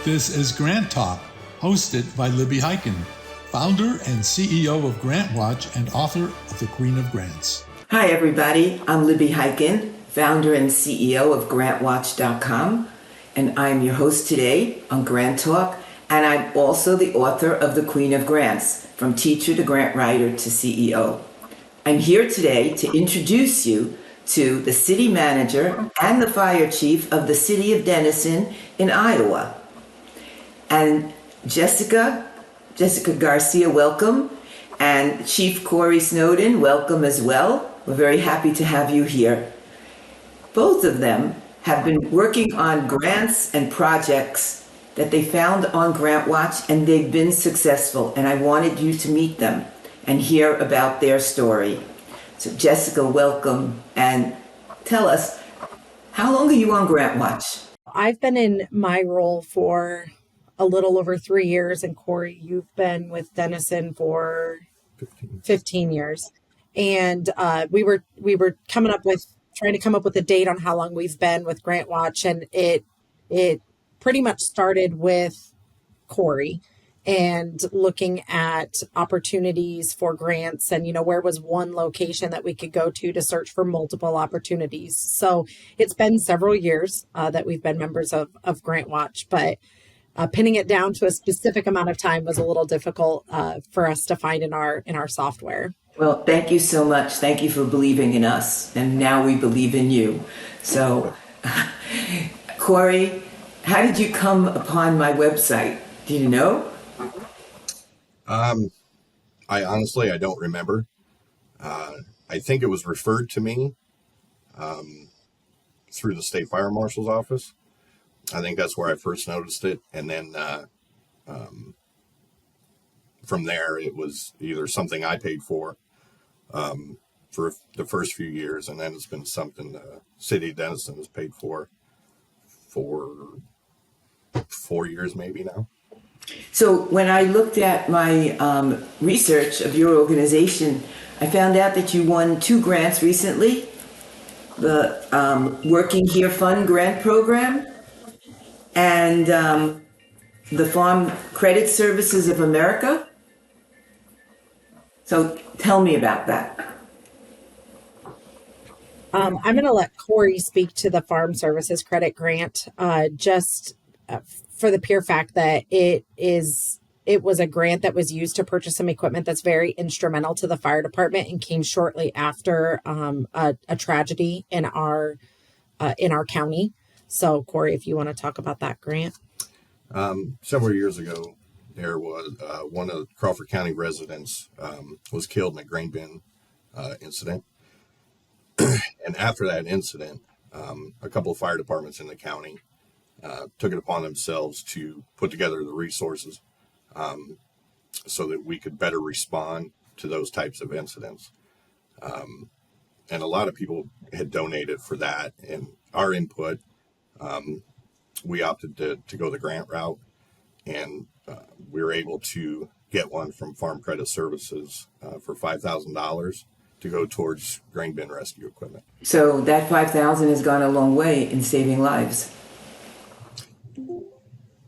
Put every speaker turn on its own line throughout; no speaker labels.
This is GrantTalk, hosted by Libby Hikind, founder and CEO of GrantWatch and author of The Queen of Grants.
Hi, everybody. I'm Libby Hikind, founder and CEO of GrantWatch.com, and I'm your host today on GrantTalk, and I'm also the author of The Queen of Grants, From Teacher to Grant Writer to CEO. I'm here today to introduce you to the city manager and the fire chief of the City of Denison in Iowa. And Jessica Garcia, welcome. And Chief Cory Snowgren, welcome as well. We're very happy to have you here. Both of them have been working on grants and projects that they found on GrantWatch, and they've been successful. And I wanted you to meet them and hear about their story. So Jessica, welcome, and tell us, how long are you on GrantWatch?
I've been in my role for a little over 3 years, and Cory, you've been with Denison for 15 years. And we were trying to come up with a date on how long we've been with GrantWatch, and it pretty much started with Cory and looking at opportunities for grants and, where was one location that we could go to search for multiple opportunities. So it's been several years that we've been members of GrantWatch, but pinning it down to a specific amount of time was a little difficult for us to find in our software.
Well, thank you so much. Thank you for believing in us. And now we believe in you. So, Cory, how did you come upon my website? Do you know?
I honestly don't remember. I think it was referred to me through the state fire marshal's office. I think that's where I first noticed it. And then from there, it was either something I paid for the first few years, and then it's been something the City of Denison has paid for 4 years maybe now.
So when I looked at my research of your organization, I found out that you won 2 grants recently, the Working Here Fund grant program and the Farm Credit Services of America. So tell me about that.
I'm going to let Cory speak to the Farm Services Credit Grant, for the pure fact that it was a grant that was used to purchase some equipment that's very instrumental to the fire department and came shortly after a tragedy in our county. So, Cory, if you want to talk about that grant.
Several years ago, there was one of the Crawford County residents was killed in a grain bin incident. And after that incident, a couple of fire departments in the county took it upon themselves to put together the resources so that we could better respond to those types of incidents. And a lot of people had donated for that. And our input, we opted to go the grant route, and we were able to get one from Farm Credit Services for $5,000 to go towards grain bin rescue equipment.
So that $5,000 has gone a long way in saving lives.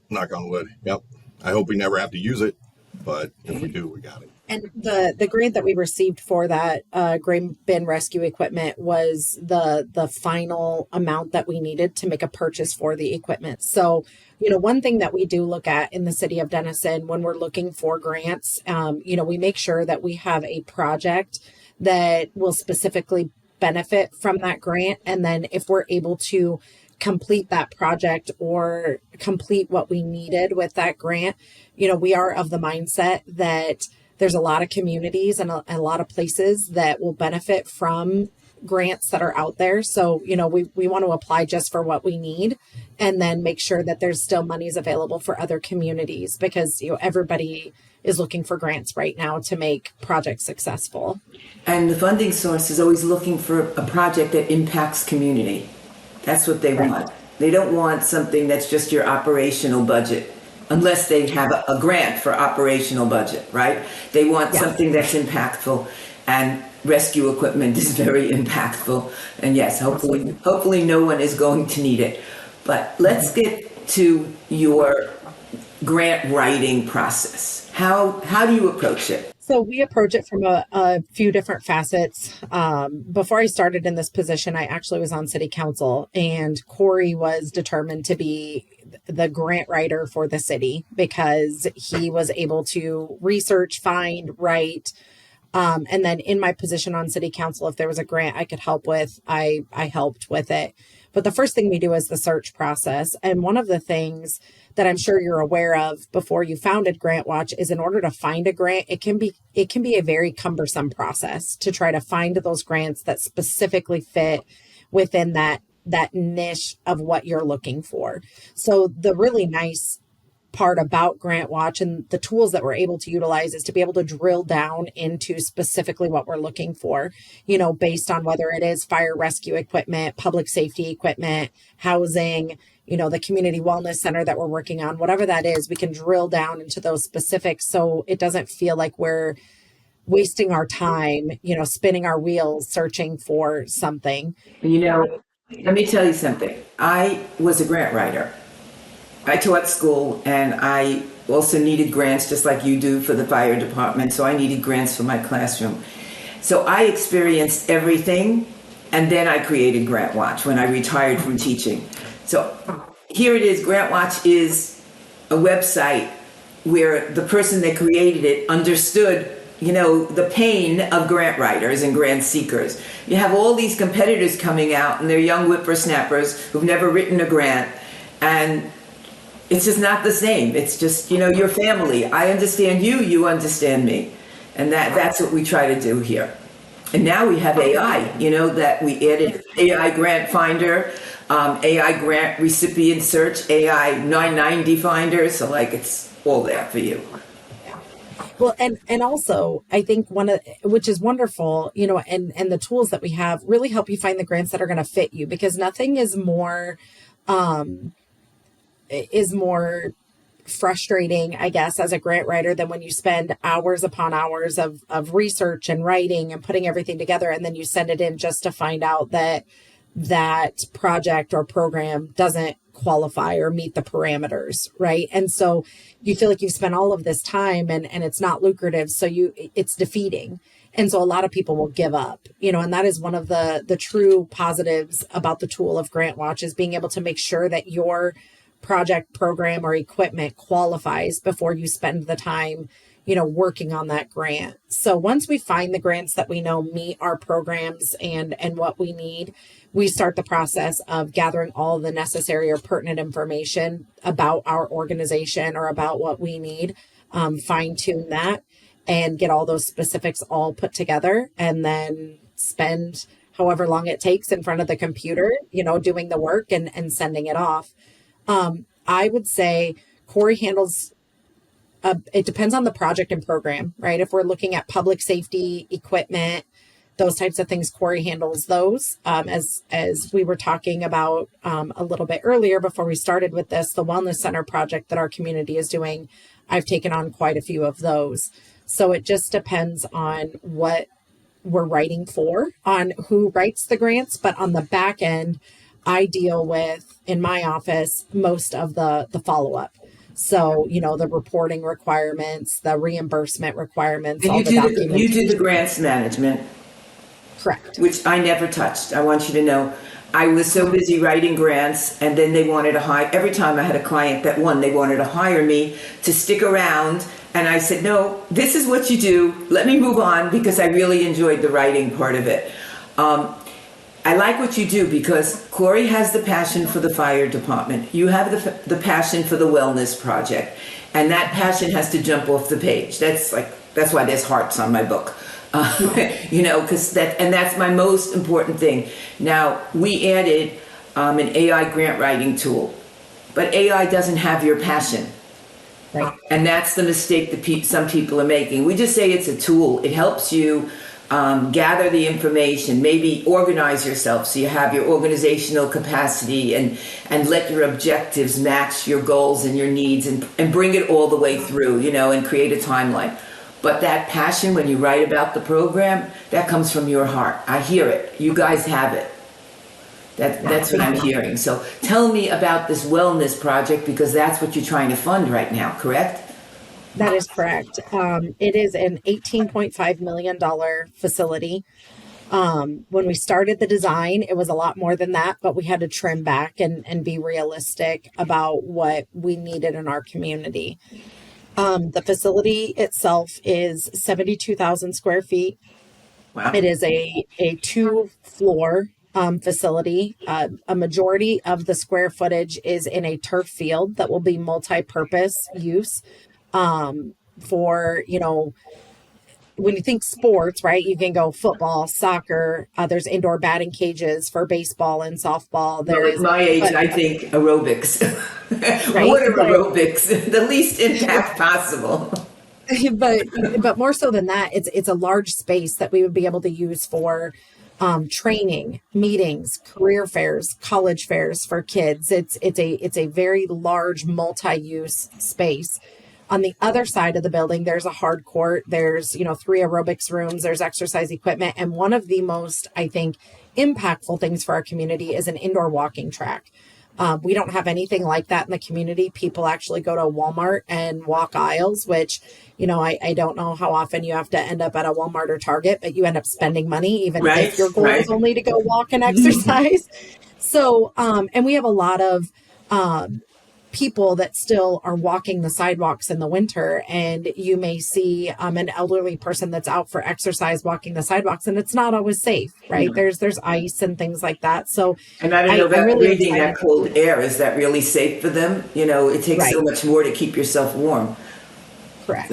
Knock on wood. Yep. I hope we never have to use it, but if we do, we got it.
And the grant that we received for that grain bin rescue equipment was the final amount that we needed to make a purchase for the equipment. So, one thing that we do look at in the City of Denison when we're looking for grants, we make sure that we have a project that will specifically benefit from that grant. And then if we're able to complete that project or complete what we needed with that grant, we are of the mindset that there's a lot of communities and a lot of places that will benefit from grants that are out there. So, we want to apply just for what we need and then make sure that there's still monies available for other communities because, everybody is looking for grants right now to make projects successful.
And the funding source is always looking for a project that impacts community. That's what they want. They don't want something that's just your operational budget, unless they have a grant for operational budget, right? They want something that's impactful, and rescue equipment is very impactful. And yes, hopefully no one is going to need it. But let's get to your grant writing process? How do you approach it?
So we approach it from a few different facets. Before I started in this position, I actually was on city council, and Cory was determined to be the grant writer for the city because he was able to research, find, write. And then in my position on city council, if there was a grant I could help with, I helped with it. But the first thing we do is the search process. And one of the things that I'm sure you're aware of before you founded GrantWatch is in order to find a grant, it can be a very cumbersome process to try to find those grants that specifically fit within that niche of what you're looking for. So the really nice part about GrantWatch and the tools that we're able to utilize is to be able to drill down into specifically what we're looking for, based on whether it is fire rescue equipment, public safety equipment, housing, the community wellness center that we're working on, whatever that is, we can drill down into those specifics so it doesn't feel like we're wasting our time, spinning our wheels, searching for something.
Let me tell you something. I was a grant writer. I taught school, and I also needed grants just like you do for the fire department. So I needed grants for my classroom. So I experienced everything, and then I created GrantWatch when I retired from teaching. So here it is. GrantWatch is a website where the person that created it understood, the pain of grant writers and grant seekers. You have all these competitors coming out, and they're young whippersnappers who've never written a grant, and it's just not the same. It's just, your family. I understand you, you understand me. And that's what we try to do here. And now we have AI, that we added AI grant finder, AI grant recipient search, AI 990 finder. So it's all there for you.
Well, and also I think which is wonderful, and the tools that we have really help you find the grants that are going to fit you, because nothing is more frustrating, I guess, as a grant writer than when you spend hours upon hours of research and writing and putting everything together, and then you send it in just to find out that project or program doesn't qualify or meet the parameters, right? And so you feel like you've spent all of this time and it's not lucrative, so it's defeating. And so a lot of people will give up, and that is one of the true positives about the tool of GrantWatch, is being able to make sure that your project, program, or equipment qualifies before you spend the time, working on that grant. So once we find the grants that we know meet our programs and what we need, we start the process of gathering all the necessary or pertinent information about our organization or about what we need, fine tune that, and get all those specifics all put together, and then spend however long it takes in front of the computer, doing the work and sending it off. I would say Cory handles, it depends on the project and program, right? If we're looking at public safety equipment, those types of things, Cory handles those. As we were talking about a little bit earlier before we started with this, the wellness center project that our community is doing, I've taken on quite a few of those. So it just depends on what we're writing for, on who writes the grants. But on the back end, I deal with, in my office, most of the follow-up. So, the reporting requirements, the reimbursement requirements,
and
all the documentation.
you do the grants management.
Correct.
Which I never touched. I want you to know. I was so busy writing grants, and then they wanted to hire. Every time I had a client that won, they wanted to hire me to stick around. And I said, no, this is what you do. Let me move on, because I really enjoyed the writing part of it. I like what you do because Cory has the passion for the fire department. You have the passion for the wellness project. And that passion has to jump off the page. That's why there's hearts on my book. Because that's my most important thing. Now, we added an AI grant writing tool, but AI doesn't have your passion.
Right.
And that's the mistake that some people are making. We just say it's a tool. It helps you gather the information, maybe organize yourself so you have your organizational capacity and let your objectives match your goals and your needs and bring it all the way through, and create a timeline. But that passion, when you write about the program, that comes from your heart. I hear it. You guys have it. That's what I'm hearing. So tell me about this wellness project, because that's what you're trying to fund right now, correct?
That is correct. It is an $18.5 million facility. When we started the design, it was a lot more than that, but we had to trim back and be realistic about what we needed in our community. The facility itself is 72,000 square feet.
Wow.
It is a 2-floor facility. A majority of the square footage is in a turf field that will be multi-purpose use for, when you think sports, right, you can go football, soccer, there's indoor batting cages for baseball and softball.
Well, at my age, I think aerobics,
right,
water aerobics, the least impact possible.
but more so than that, it's a large space that we would be able to use for training, meetings, career fairs, college fairs for kids. It's a very large multi-use space. On the other side of the building, there's a hard court. There's 3 aerobics rooms. There's exercise equipment, and one of the most, I think, impactful things for our community is an indoor walking track. We don't have anything like that in the community. People actually go to Walmart and walk aisles, which, I don't know how often you have to end up at a Walmart or Target, but you end up spending money, even if your goal is only to go walk and exercise. So, and we have a lot of people that still are walking the sidewalks in the winter, and you may see an elderly person that's out for exercise walking the sidewalks, and it's not always safe, right? There's ice and things like that. So,
and I don't know about really breathing that cold air. Is that really safe for them? It takes so much more to keep yourself warm.
Correct.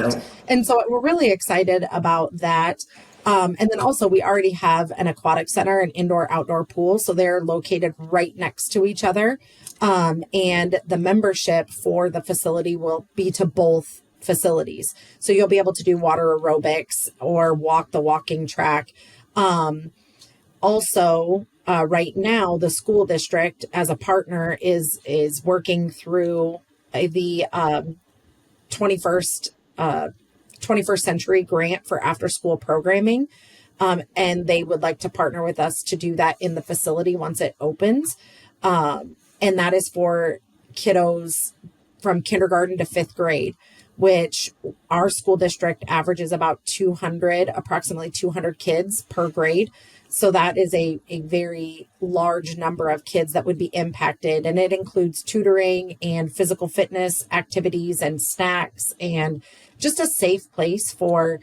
And so we're really excited about that. And then also we already have an aquatic center, an indoor-outdoor pool. So they're located right next to each other. And the membership for the facility will be to both facilities. So you'll be able to do water aerobics or walk the walking track. Also, right now, the school district as a partner is working through the 21st century grant for after school programming. And they would like to partner with us to do that in the facility once it opens. And that is for kiddos from kindergarten to 5th grade, which our school district averages about approximately 200 kids per grade. So that is a very large number of kids that would be impacted. And it includes tutoring and physical fitness activities and snacks and just a safe place for,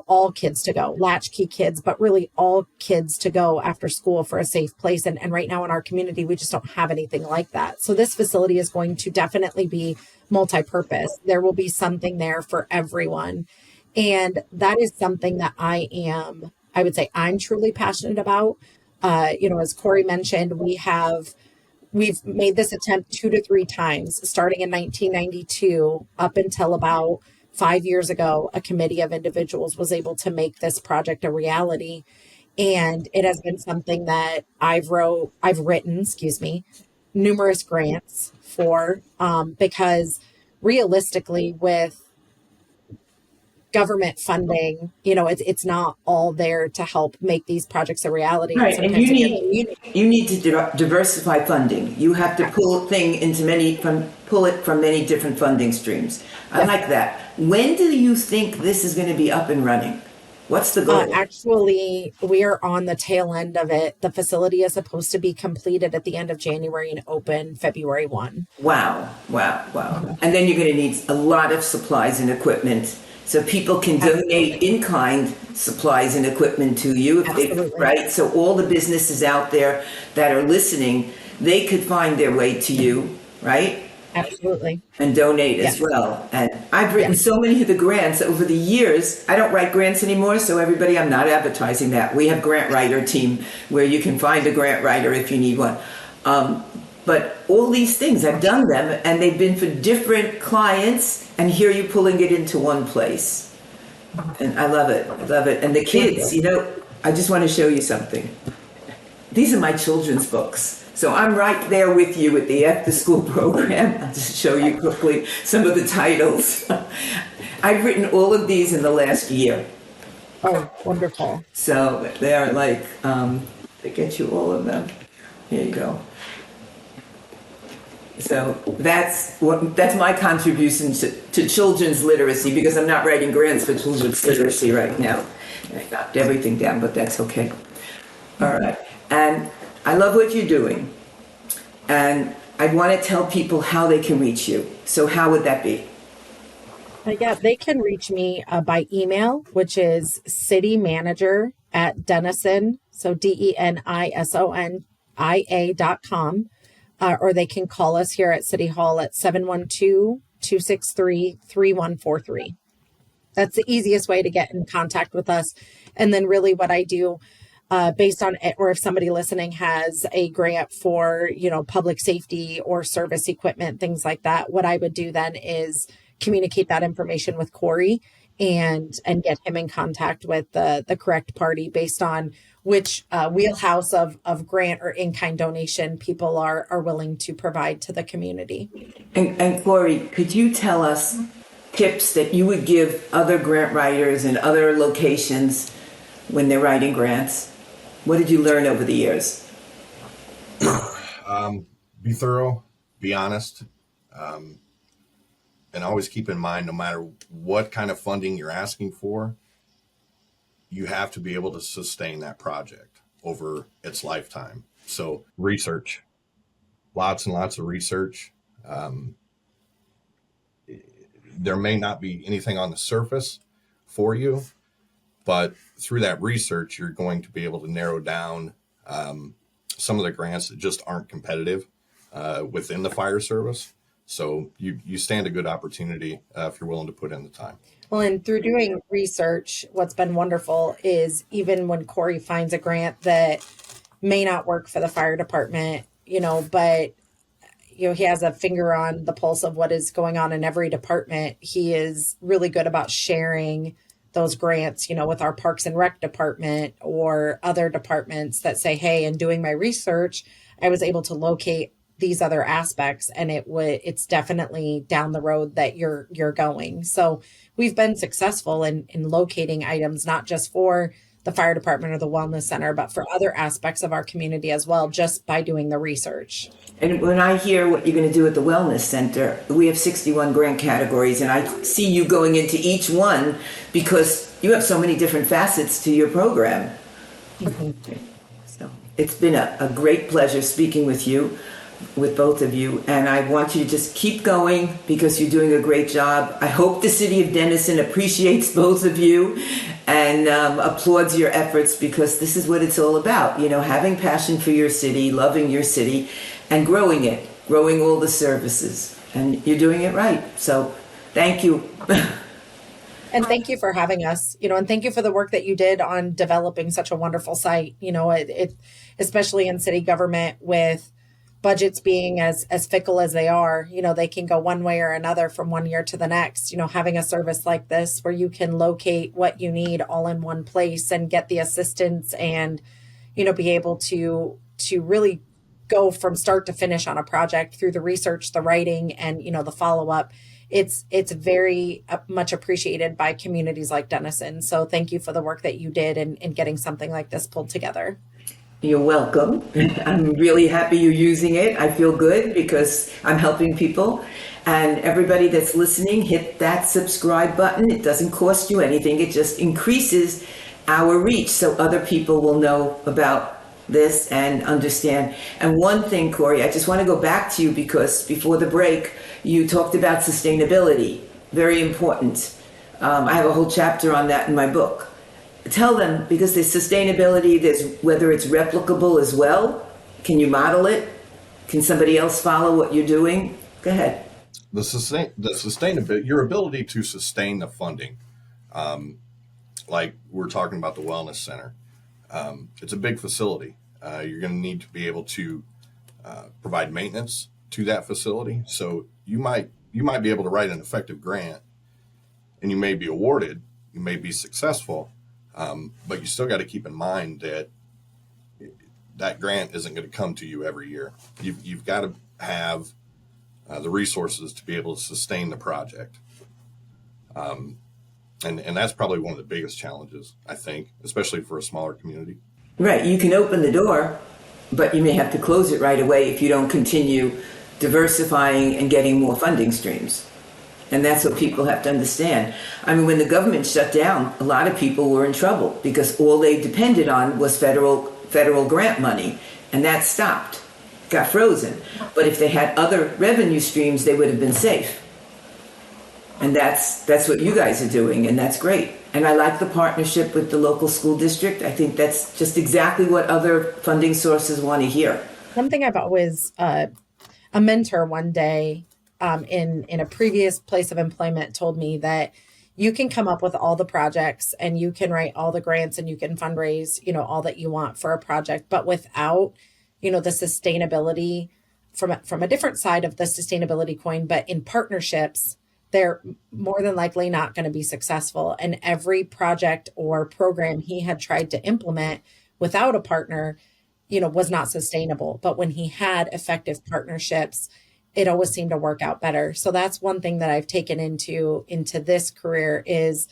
all kids to go, latchkey kids, but really all kids to go after school for a safe place. And right now in our community, we just don't have anything like that. So this facility is going to definitely be multi-purpose. There will be something there for everyone. And that is something that I would say I'm truly passionate about. As Cory mentioned, we've made this attempt 2 to 3 times, starting in 1992 up until about 5 years ago. A committee of individuals was able to make this project a reality. And it has been something that I've written, numerous grants for, because realistically with government funding, it's not all there to help make these projects a reality.
Right, and you need to diversify funding. You have to pull it from many different funding streams. I like that. When do you think this is going to be up and running? What's the goal?
Actually, we are on the tail end of it. The facility is supposed to be completed at the end of January and open February 1.
Wow. And then you're going to need a lot of supplies and equipment. So people can donate in-kind supplies and equipment to you, right? So all the businesses out there that are listening, they could find their way to you, right?
Absolutely.
And donate as well. And I've written so many of the grants over the years. I don't write grants anymore, so everybody, I'm not advertising that. We have grant writer team where you can find a grant writer if you need one. But all these things, I've done them, and they've been for different clients, and here you're pulling it into one place. And I love it. And the kids, I just want to show you something. These are my children's books. So I'm right there with you with the after school program. I'll just show you quickly some of the titles. I've written all of these in the last year.
Oh, wonderful.
So they're like, they get you all of them. Here you go. So that's my contribution to children's literacy, because I'm not writing grants for children's literacy right now. I got everything down, but that's okay. All right. And I love what you're doing. And I want to tell people how they can reach you. So how would that be?
Yeah, they can reach me by email, which is citymanager@Denison, so DENISONIA.com. Or they can call us here at City Hall at 712-263-3143. That's the easiest way to get in contact with us. And then really what I do based on it, or if somebody listening has a grant for, public safety or service equipment, things like that, what I would do then is communicate that information with Cory and get him in contact with the correct party based on which wheelhouse of grant or in-kind donation people are willing to provide to the community.
And Cory, could you tell us tips that you would give other grant writers in other locations when they're writing grants? What did you learn over the years?
Be thorough, be honest, and always keep in mind, no matter what kind of funding you're asking for, you have to be able to sustain that project over its lifetime. So research, lots and lots of research. There may not be anything on the surface for you, but through that research, you're going to be able to narrow down some of the grants that just aren't competitive within the fire service. So you stand a good opportunity if you're willing to put in the time.
Well, and through doing research, what's been wonderful is even when Cory finds a grant that may not work for the fire department, but he has a finger on the pulse of what is going on in every department. He is really good about sharing those grants, with our Parks and Rec department or other departments that say, hey, in doing my research, I was able to locate these other aspects, and it's definitely down the road that you're going. So we've been successful in locating items, not just for the fire department or the wellness center, but for other aspects of our community as well, just by doing the research.
And when I hear what you're going to do at the wellness center, we have 61 grant categories, and I see you going into each one because you have so many different facets to your program. Mm-hmm. So it's been a great pleasure speaking with you, with both of you, and I want you to just keep going because you're doing a great job. I hope the City of Denison appreciates both of you and applauds your efforts, because this is what it's all about, having passion for your city, loving your city, and growing all the services. And you're doing it right. So thank you.
And thank you for having us, and thank you for the work that you did on developing such a wonderful site, it especially in city government with budgets being as fickle as they are, they can go one way or another from one year to the next. Having a service like this where you can locate what you need all in one place and get the assistance and, be able to really go from start to finish on a project through the research, the writing, and, the follow-up. It's very much appreciated by communities like Denison. So thank you for the work that you did in getting something like this pulled together.
You're welcome. I'm really happy you're using it. I feel good because I'm helping people. And everybody that's listening, hit that subscribe button. It doesn't cost you anything. It just increases our reach so other people will know about this and understand. And one thing, Cory, I just want to go back to you because before the break, you talked about sustainability. Very important. I have a whole chapter on that in my book. Tell them, because there's sustainability, there's whether it's replicable as well. Can you model it? Can somebody else follow what you're doing? Go ahead.
The sustainability, your ability to sustain the funding, like we're talking about the wellness center. It's a big facility. You're going to need to be able to provide maintenance to that facility. So you might be able to write an effective grant, and you may be awarded, you may be successful. But you still got to keep in mind that that grant isn't going to come to you every year. You've got to have the resources to be able to sustain the project. And that's probably one of the biggest challenges, I think, especially for a smaller community.
Right. You can open the door, but you may have to close it right away if you don't continue diversifying and getting more funding streams. And that's what people have to understand. I mean, when the government shut down, a lot of people were in trouble because all they depended on was federal grant money, and that stopped, got frozen. But if they had other revenue streams, they would have been safe. And that's what you guys are doing, and that's great. And I like the partnership with the local school district. I think that's just exactly what other funding sources want to hear.
Something I've always, a mentor one day in a previous place of employment told me that you can come up with all the projects and you can write all the grants and you can fundraise, all that you want for a project, but without, the sustainability from a different side of the sustainability coin, but in partnerships, they're more than likely not going to be successful. And every project or program he had tried to implement without a partner, was not sustainable. But when he had effective partnerships, it always seemed to work out better. So that's one thing that I've taken into this career is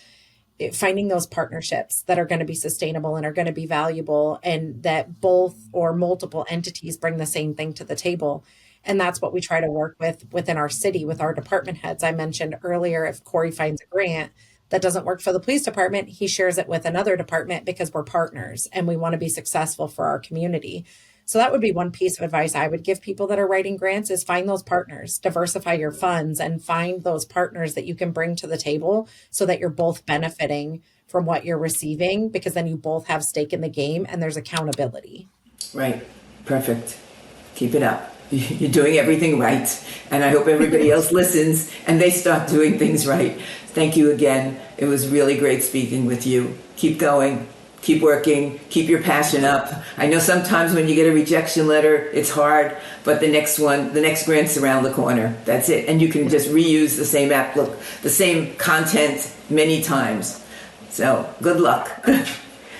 finding those partnerships that are going to be sustainable and are going to be valuable, and that both or multiple entities bring the same thing to the table. And that's what we try to work with within our city, with our department heads. I mentioned earlier, if Cory finds a grant that doesn't work for the police department, he shares it with another department because we're partners and we want to be successful for our community. So that would be one piece of advice I would give people that are writing grants is find those partners, diversify your funds, and find those partners that you can bring to the table so that you're both benefiting from what you're receiving, because then you both have stake in the game and there's accountability.
Right. Perfect. Keep it up. You're doing everything right. And I hope everybody else listens and they start doing things right. Thank you again. It was really great speaking with you. Keep going. Keep working, keep your passion up. I know sometimes when you get a rejection letter, it's hard, but the next grant's around the corner. That's it. And you can just reuse the same the same content many times. So good luck.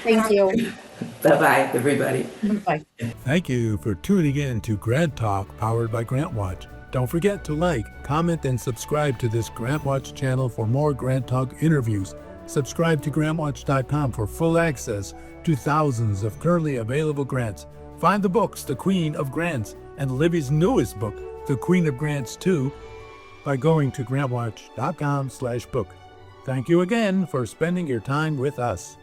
Thank you.
Bye-bye, everybody.
Bye.
Thank you for tuning in to GrantTalk, powered by GrantWatch. Don't forget to like, comment, and subscribe to this GrantWatch channel for more GrantTalk interviews. Subscribe to GrantWatch.com for full access to thousands of currently available grants. Find the books, The Queen of Grants, and Libby's newest book, The Queen of Grants 2, by going to GrantWatch.com/book. Thank you again for spending your time with us.